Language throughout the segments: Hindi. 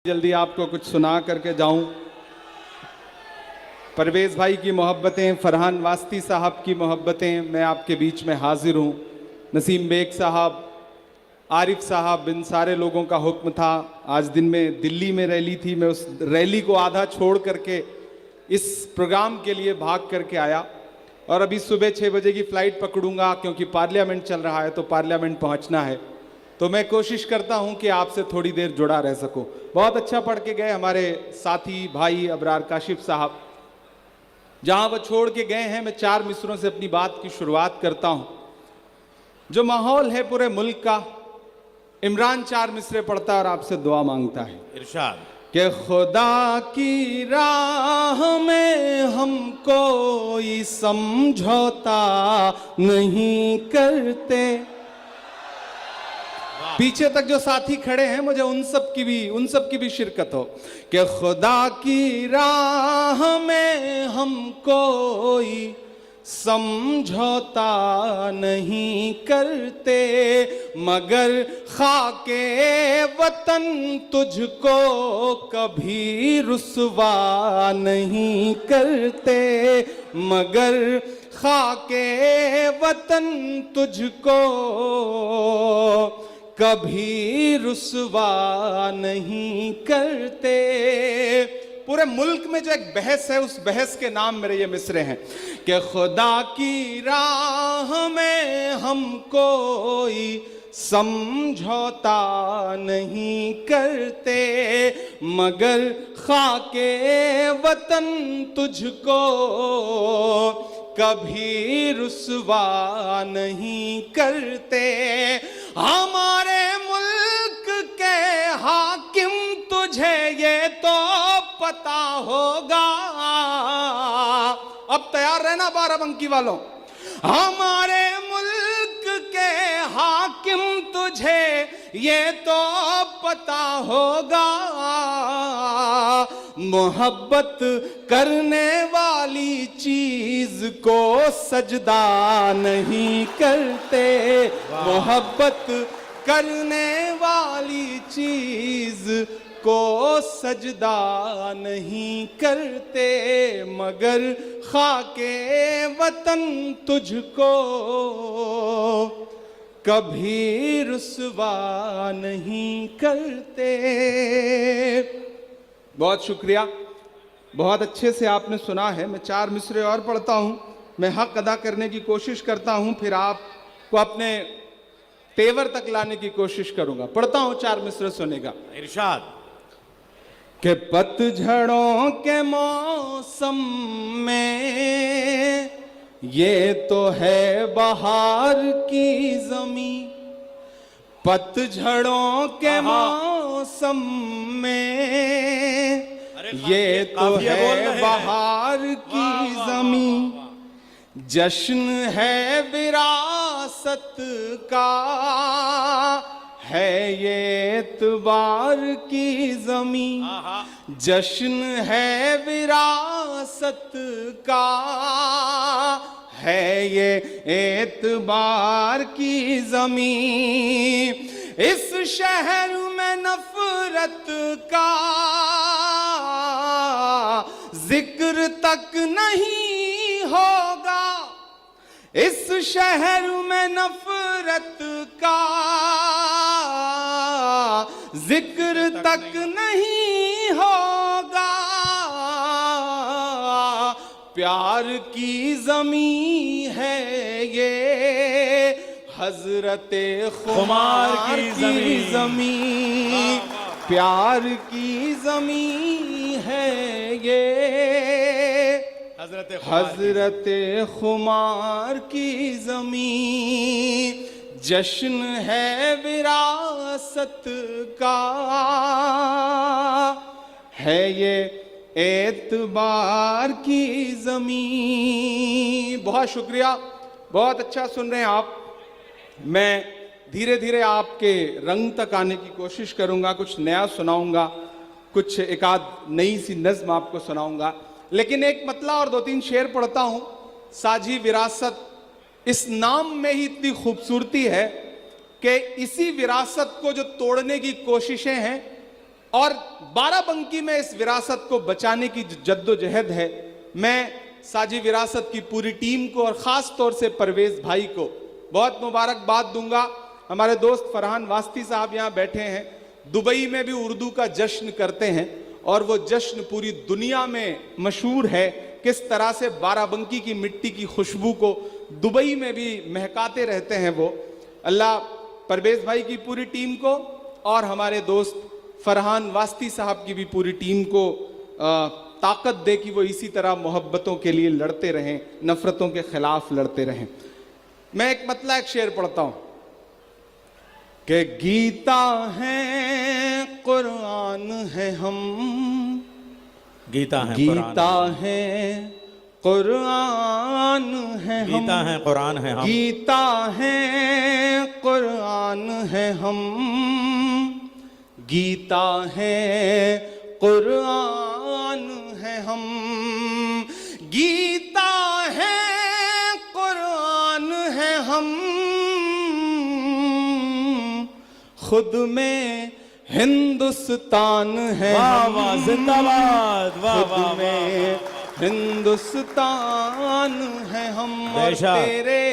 जल्दी आपको कुछ सुना करके जाऊं। परवेज़ भाई की मोहब्बतें, फरहान वास्ती साहब की मोहब्बतें, मैं आपके बीच में हाजिर हूं। नसीम बेग साहब, आरिफ साहब, इन सारे लोगों का हुक्म था। आज दिन में दिल्ली में रैली थी, मैं उस रैली को आधा छोड़ करके इस प्रोग्राम के लिए भाग करके आया और अभी सुबह 6 बजे की फ़्लाइट पकड़ूंगा क्योंकि पार्लियामेंट चल रहा है, तो पार्लियामेंट पहुंचना है। तो मैं कोशिश करता हूं कि आपसे थोड़ी देर जुड़ा रह सकूं। बहुत अच्छा पढ़ के गए हमारे साथी भाई अबरार काशिफ साहब। जहां वो छोड़ के गए हैं, मैं 4 मिसरों से अपनी बात की शुरुआत करता हूं। जो माहौल है पूरे मुल्क का, इमरान 4 मिसरे पढ़ता है और आपसे दुआ मांगता है। इरशाद कि खुदा की राह में हम कोई समझौता नहीं करते। पीछे तक जो साथी खड़े हैं, मुझे उन सब की भी शिरकत हो। कि खुदा की राह में हम कोई समझौता नहीं करते, मगर खाके वतन तुझको कभी रुसवा नहीं करते, मगर खाके वतन तुझको कभी रुसवा नहीं करते। पूरे मुल्क में जो एक बहस है, उस बहस के नाम मेरे ये मिसरे हैं कि खुदा की राह में हम कोई समझौता नहीं करते, मगर खाके वतन तुझको कभी रुसवा नहीं करते। हमारे मुल्क के हाकिम तुझे ये तो पता होगा। अब तैयार रहना बाराबंकी वालों। हमारे मुल्क के हाकिम तुझे ये तो पता होगा, मोहब्बत करने वाली चीज को सजदा नहीं करते, मोहब्बत करने वाली चीज को सजदा नहीं करते, मगर खाके वतन तुझको कभी रुसवा नहीं करते। बहुत शुक्रिया, बहुत अच्छे से आपने सुना है। मैं 4 मिसरे और पढ़ता हूँ, मैं हक अदा करने की कोशिश करता हूँ, फिर आपको अपने तेवर तक लाने की कोशिश करूंगा। पढ़ता हूँ, 4 मिसरे सुनेगा। इरशाद कि पतझड़ों के मौसम में ये तो है बहार की ज़मीं, पतझड़ों के मौसम में ये तो है बहार की ज़मीं, जश्न है विरासत का, है ये एतबार की ज़मीं, जश्न है विरासत का, है ये एतबार की ज़मीं। इस शहर में नफरत का जिक्र तक नहीं होगा, इस शहर में नफरत का जिक्र तक नहीं होगा, प्यार की ज़मीं है ये हज़रते खुमार की ज़मीं, प्यार की ज़मीं है ये हज़रते खुमार की ज़मीं, जश्न है विरासत का, है ये एतबार की ज़मीं। बहुत शुक्रिया, बहुत अच्छा सुन रहे हैं आप। मैं धीरे धीरे आपके रंग तक आने की कोशिश करूंगा, कुछ नया सुनाऊंगा, कुछ एक आध नई सी नज़्म आपको सुनाऊंगा, लेकिन एक मतला और 2-3 शेर पढ़ता हूं। साझी विरासत, इस नाम में ही इतनी खूबसूरती है कि इसी विरासत को जो तोड़ने की कोशिशें हैं, और बाराबंकी में इस विरासत को बचाने की जद्दोजहद है। मैं साजी विरासत की पूरी टीम को और ख़ास तौर से परवेज़ भाई को बहुत मुबारकबाद दूंगा। हमारे दोस्त फरहान वास्ती साहब यहाँ बैठे हैं, दुबई में भी उर्दू का जश्न करते हैं और वो जश्न पूरी दुनिया में मशहूर है। किस तरह से बाराबंकी की मिट्टी की खुशबू को दुबई में भी महकाते रहते हैं वो। अल्लाह परवेज़ भाई की पूरी टीम को और हमारे दोस्त फरहान वास्ती साहब की भी पूरी टीम को ताकत दे कि वो इसी तरह मोहब्बतों के लिए लड़ते रहें, नफ़रतों के खिलाफ लड़ते रहें। मैं एक शेर पढ़ता हूँ कि गीता है कुरान है हम, गीता है कुरान है कुरान है हम, गीता है कुरान है हम, गीता है कुरान है हम, गीता है कुरान है हम, गीता है कुरान है हम, खुद में हिंदुस्तान है हम, वाह जिंदाबाद, वाह खुद वाह में हिंदुस्तान है हम। और बेशक। तेरे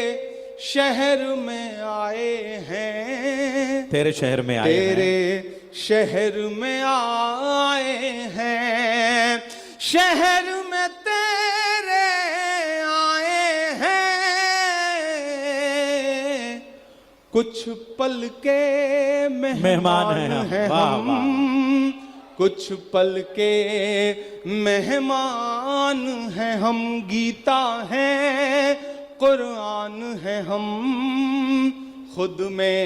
शहर में आए हैं, तेरे शहर में आए हैं, तेरे शहर में आए हैं, शहर में तेरे आए हैं, कुछ पल के मेहमान हैं हम, कुछ पल के मेहमान हैं हम, गीता है कुरान है हम, खुद में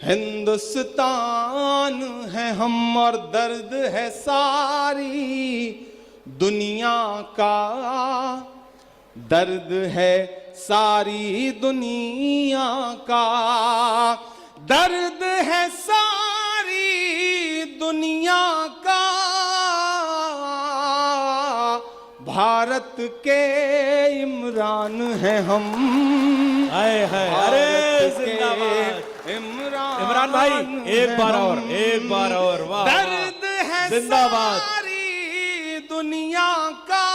हिंदुस्तान है हम। और दर्द है सारी दुनिया का, दर्द है सारी दुनिया का, दर्द है सारी दुनिया का, भारत के इमरान हैं हम, आए हैं। अरे जिंदाबाद इमरान भाई, एक बार और, वाह दर्द है जिंदाबाद। सारी दुनिया का,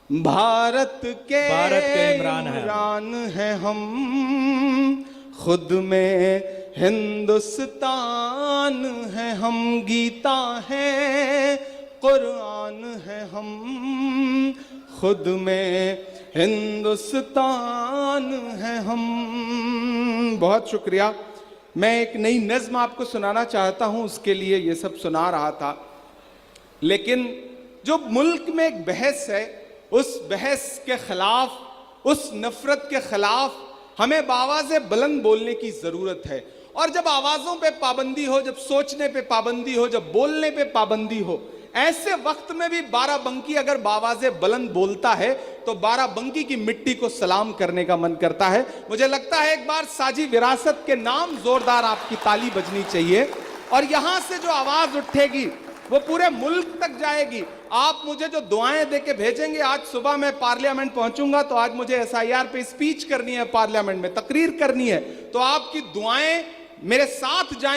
भारत के इमरान हैं हम, खुद में हिंदुस्तान है हम, गीता है कुरान है हम, खुद में हिंदुस्तान है हम। बहुत शुक्रिया। मैं एक नई नज़्म आपको सुनाना चाहता हूं, उसके लिए ये सब सुना रहा था। लेकिन जो मुल्क में एक बहस है, उस बहस के खिलाफ, उस नफरत के खिलाफ हमें बावाज़े बुलंद बोलने की ज़रूरत है। और जब आवाज़ों पे पाबंदी हो, जब सोचने पे पाबंदी हो, जब बोलने पे पाबंदी हो, ऐसे वक्त में भी बाराबंकी अगर बावाज़े बुलंद बोलता है तो बाराबंकी की मिट्टी को सलाम करने का मन करता है। मुझे लगता है एक बार साजी विरासत के नाम जोरदार आपकी ताली बजनी चाहिए और यहां से जो आवाज उठेगी वो पूरे मुल्क तक जाएगी। आप मुझे जो दुआएं देके भेजेंगे, आज सुबह मैं पार्लियामेंट पहुंचूंगा तो आज मुझे SIR पे स्पीच करनी है, पार्लियामेंट में तकरीर करनी है, तो आपकी दुआएं मेरे साथ जाएं।